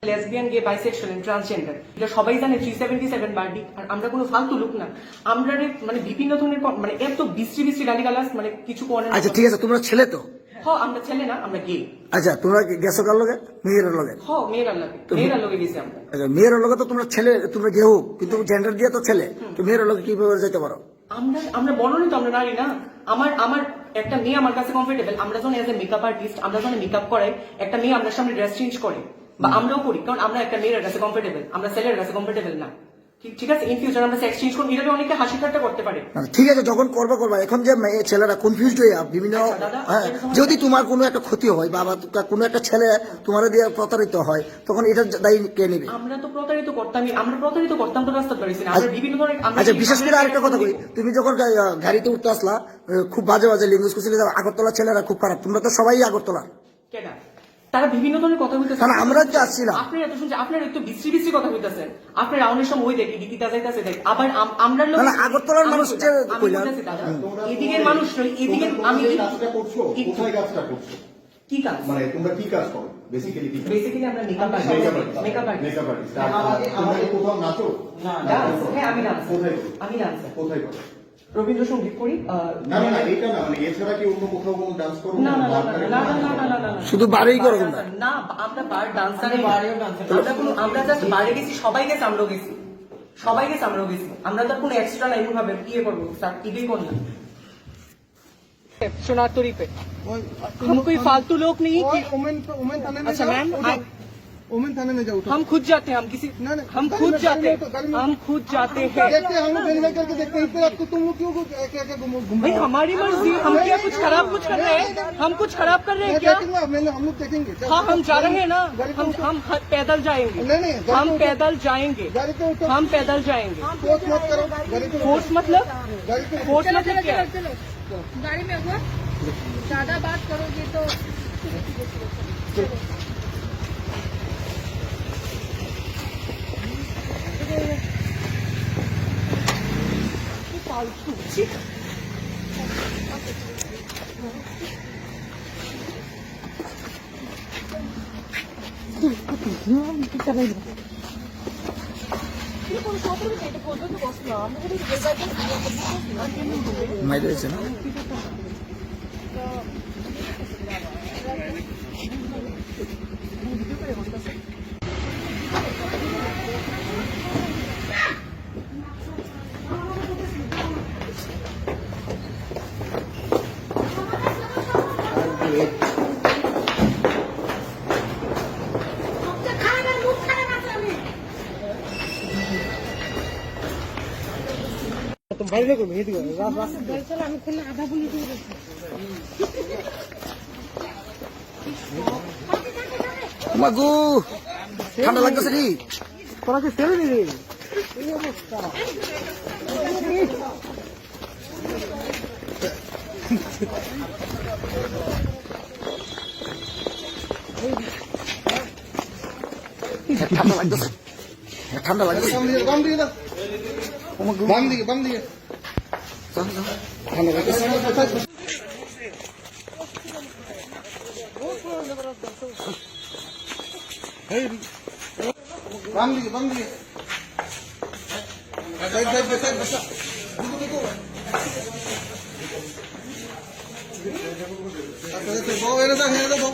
Lesbian, gay, bisexual and transgender এটা সবাই জানে 377 বার্ডি। আর আমরা কোনো ফালতু লোক না, আমরা মানে বিভিন্ন ধরনের মানে এত বিশ্রী বিশ্রী গালিগালাজ মানে কিছু করে। আচ্ছা ঠিক আছে, তোমরা ছেলে তো? হ্যাঁ, আমরা ছেলে না, আমরা গে। আচ্ছা, তোমরা গেছো কার লগে? মেয়ের লগে? হ্যাঁ, মেয়েরার লগে গেছি আমরা। আচ্ছা, মেয়ের লগে তো তোমরা ছেলে, তোমরা গেও, কিন্তু জেন্ডার দিয়ে তো ছেলে, তো মেয়ের লগে কিভাবে যেতে পারো? আমরা বলনি তো আমরা নারী না। আমার একটা মেয়ে আমার কাছে কমফোর্টেবল। আমরা যখন এজ এ মেকআপ আর্টিস্ট, আমরা যখন মেকআপ করাই, একটা মেয়ে আমরা সামনে ড্রেস চেঞ্জ করে বা আমরাও করি, কারণ আমরা একটা মেয়ের কাছে কমফোর্টেবল, আমরা ছেলের কাছে কমফোর্টেবল না। ঠিক আছে, ইন ফিউচার আমরা সেক্স চেঞ্জ করবো, এটাকে অনেকে হাসি ঠাট্টা করতে পারে। ঠিক আছে, যখন করবা। এখন যে ছেলেরা কনফিউজড হয়ে বিভিন্ন, যদি তোমার কোনো একটা ক্ষতি হয় বা কোনো একটা ছেলে তোমার দিয়ে প্রতারিত হয়, তখন এটার দায়ী কে নেবে? আমরা তো প্রতারিত করতাম তো রাস্তা ধরেছি না, আমরা বিভিন্ন ধরনের। আচ্ছা, বিশেষ করে আরেকটা কথা কই, তুমি যখন গাড়িতে উঠতে আসলা, খুব বাজে বাজে ল্যাঙ্গুয়েজ করছিলে, আগরতলা ছেলেরা খুব খারাপ, তোমরা তো সবাই আগরতলা। কেনা তারা বিভিন্ন ধরনের কথা বলতেছে, আমরা যে আসছিলাম, আপনারা এত শুনছে, আপনারা একটু বিশ্রী বিশ্রী কথা বলতেছেন। আপনারা রাউন্ডের সময় ওই দেখি গীতা যাইতেছে দেখ, আবার আমরা আগরতলার মানুষ এদিকের মানুষ নই, এদিকে আমি কোথায় কাজটা করছো? কি কাজ মানে তোমরা কি কাজ করো বেসিক্যালি? বেসিক্যালি আমরা মেকআপ আর্টিস্ট। তোমরা কোথাও নাচো? হ্যাঁ, আমি ডান্স। কোথায় করো? রবীন্দ্রসঙ্গীত করি। না এটা না, মানে এছাড়া কি অন্য কোথাও কোনো ডান্স করো? না, শুধু বারেই করো তোমরা? না, আমরা বার ডান্সার, আমরা জাস্ট বারে গেছি, সবাই গেছে, আমরাও গেছি। আমরা তো কোনো এক্সট্রা নাই ভাবে ইয়ে করবো, স্যার ইবেই করলাম सोनातुरी पे। हम कोई फालतू लोग नहीं कि अच्छा मैम, वुमेन थाने में जाओ। हम खुद जाते हैं, हम खुद जाते हैं। देखते हम लोग वेरीफाई करके देखते हैं, इस तरह तो तुम लोग क्यों क्या घूम? भाई हमारी मर्जी, हम क्या कुछ खराब कर रहे हैं? हम कुछ खराब कर रहे हैं क्या? हम लोग देखेंगे। हाँ, हम जा रहे हैं ना, हम पैदल जाएंगे। नहीं, हम पैदल जाएंगे। फोर्स मत करो। फोर्स मतलब क्या? गाड़ी में हुआ ज्यादा बात करोगे तो মাইর হয়েছে না? বাইরে করবে এদিকে আমি খুললে আধা বলি দিয়ে মাগু ঠান্ডা লাগতেছে কি? তোরা কি ছেড়ে দিবি? ঠান্ডা লাগতেছে। বাম দিকে দাও, বাম দিকে ঠান্ডা লাগতেছে। বাম দিকে আচ্ছা, এনে দাও